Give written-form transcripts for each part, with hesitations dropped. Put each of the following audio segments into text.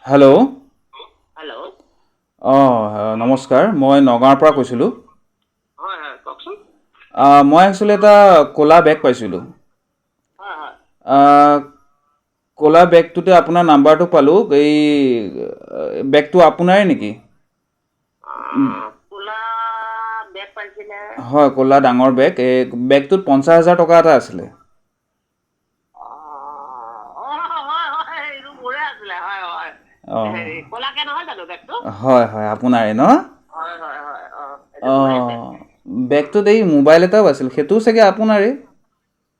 Hello'. Hello'. নমস্কাৰ, মই নগাঁৱৰ পৰা কৈছিলোঁ। হয় হয় কওকচোন। মই একচুৱেলি এটা ক'লা বেগ পাইছিলোঁ। হয় হয়। ক'লা বেগটোতে আপোনাৰ নাম্বাৰটো পালোঁ। এই বেগটো আপোনাৰে নেকি? ক'লা বেগ পাইছিলে। হয়, ক'লা ডাঙৰ বেগ। এই বেগটোত 50,000 টকা এটা আছিলে। হয় হয় এইটো মোৰে আছিলে। হয় হয়। অঁ হেৰি ক'লাকে নহয় জানো বেগটো? হয় হয়, আপোনাৰে ন? হয় হয় হয় এইটো মোৰে বেগ। অঁ, বেগটোত এই মোবাইল এটাও আছিল, সেইটোও চাগে আপোনাৰে?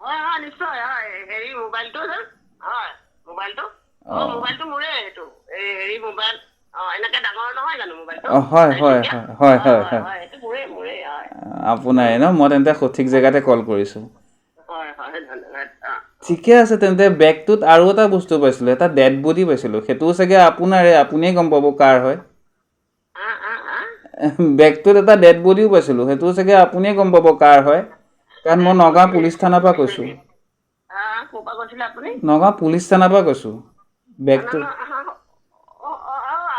হয় হয় নিশ্চয় হয়। হেৰি মোবাইলটো যে হয় মোবাইলটো অঁ মোবাইলটো মোৰে সেইটো। এই হেৰি মোবাইল এনেকে ডাঙৰ নহয় জানো মোবাইলটো? হয় হয় 4 চকীয়া। হয় হয় হয় হয় হয় হয় হয় এইটো মোৰে মোৰে হয়। আপোনাৰে ন? মই তেন্তে সঠিক জেগাতে কল কৰিছোঁ। হয় হয় ধন্যবাদ। ঠিকে আছে তেন্তে। বেগটোত আৰু এটা বস্তু পাইছিলোঁ, এটা ডেড বডি পাইছিলোঁ। সেইটোও চাগে আপোনাৰে, আপুনিয়ে গম পাব কাৰ হয়। বেগটোত এটা ডেড বডিও পাইছিলোঁ, সেইটোও চাগে আপুনিয়ে গম পাব কাৰ হয়। কাৰণ মই ডেড নগাঁও বডি পুলিচ থানাৰ পৰা কৈছোঁ। ক'ৰ পৰা কৈছিলে আপুনি? নগাঁও পুলিচ থানাৰ পৰা কৈছোঁ। বেগটো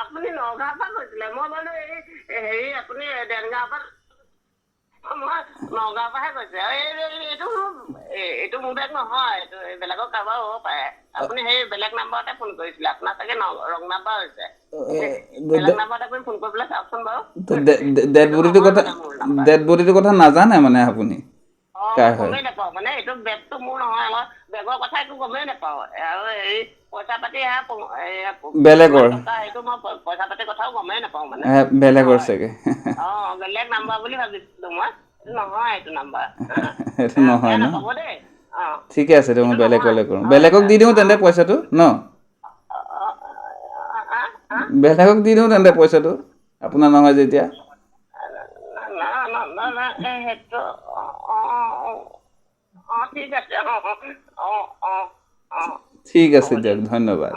আপুনি নগাঁৱৰ পৰা কৈছিলে। মই বোলো এই হেৰি আপুনি দেনগাঁৱৰ পৰা। মই নগাঁৱৰ পৰাহে কৈছে। এইটো মোৰ বেগ নহয়, এইটো বেলেগৰ কাৰোবাৰ হ'ব পাৰে। আপুনি সেই বেলেগ নাম্বাৰতে ফোন কৰিছিলে। আপোনাৰ চাগে ৰং নাম্বাৰ হৈছে। বেলেগ নাম্বাৰত আপুনি ফোন কৰিবলৈ চাওকচোন বাৰু। ডেড এইটো বডিটোৰ নহয় কথা মানে মোৰ নাম্বাৰ। ডেড বডিটোৰ কথা নাজানে মানে আপুনি মই কাৰ হয়? গমেই নাপাওঁ মানে এইটো বেগটো মোৰ নহয়। মই বেগৰ কথা একো গমেই নাপাওঁ। আৰু হেৰি পইচা পাতি কিমান বেলেগৰ টকা সেইটো মই পইচা পাতিৰ কথাও গমেই নাপাওঁ মানে। বেলেগৰ হয়। চাগে। বেলেগ নাম্বাৰ বুলি ভাবিছিলো মই। এইটো নহয় এইটো নাম্বাৰ। সেইটো বেয়া নহয় ন? নাপাব দেই। ঠিকে আছে দিয়ক, এইটো মই নহয়। বেলেগলৈ কৰোঁ। হয় বেলেগক হয় দি দিওঁ তেন্তে পইচাটো ন? বেলেগক দি দিওঁ তেন্তে পইচাটো, আপোনাৰ নহয় যেতিয়া। সেইটো ঠিক আছে। ঠিক হ'ব আছে দিয়ক। দিয়ক, ধন্যবাদ।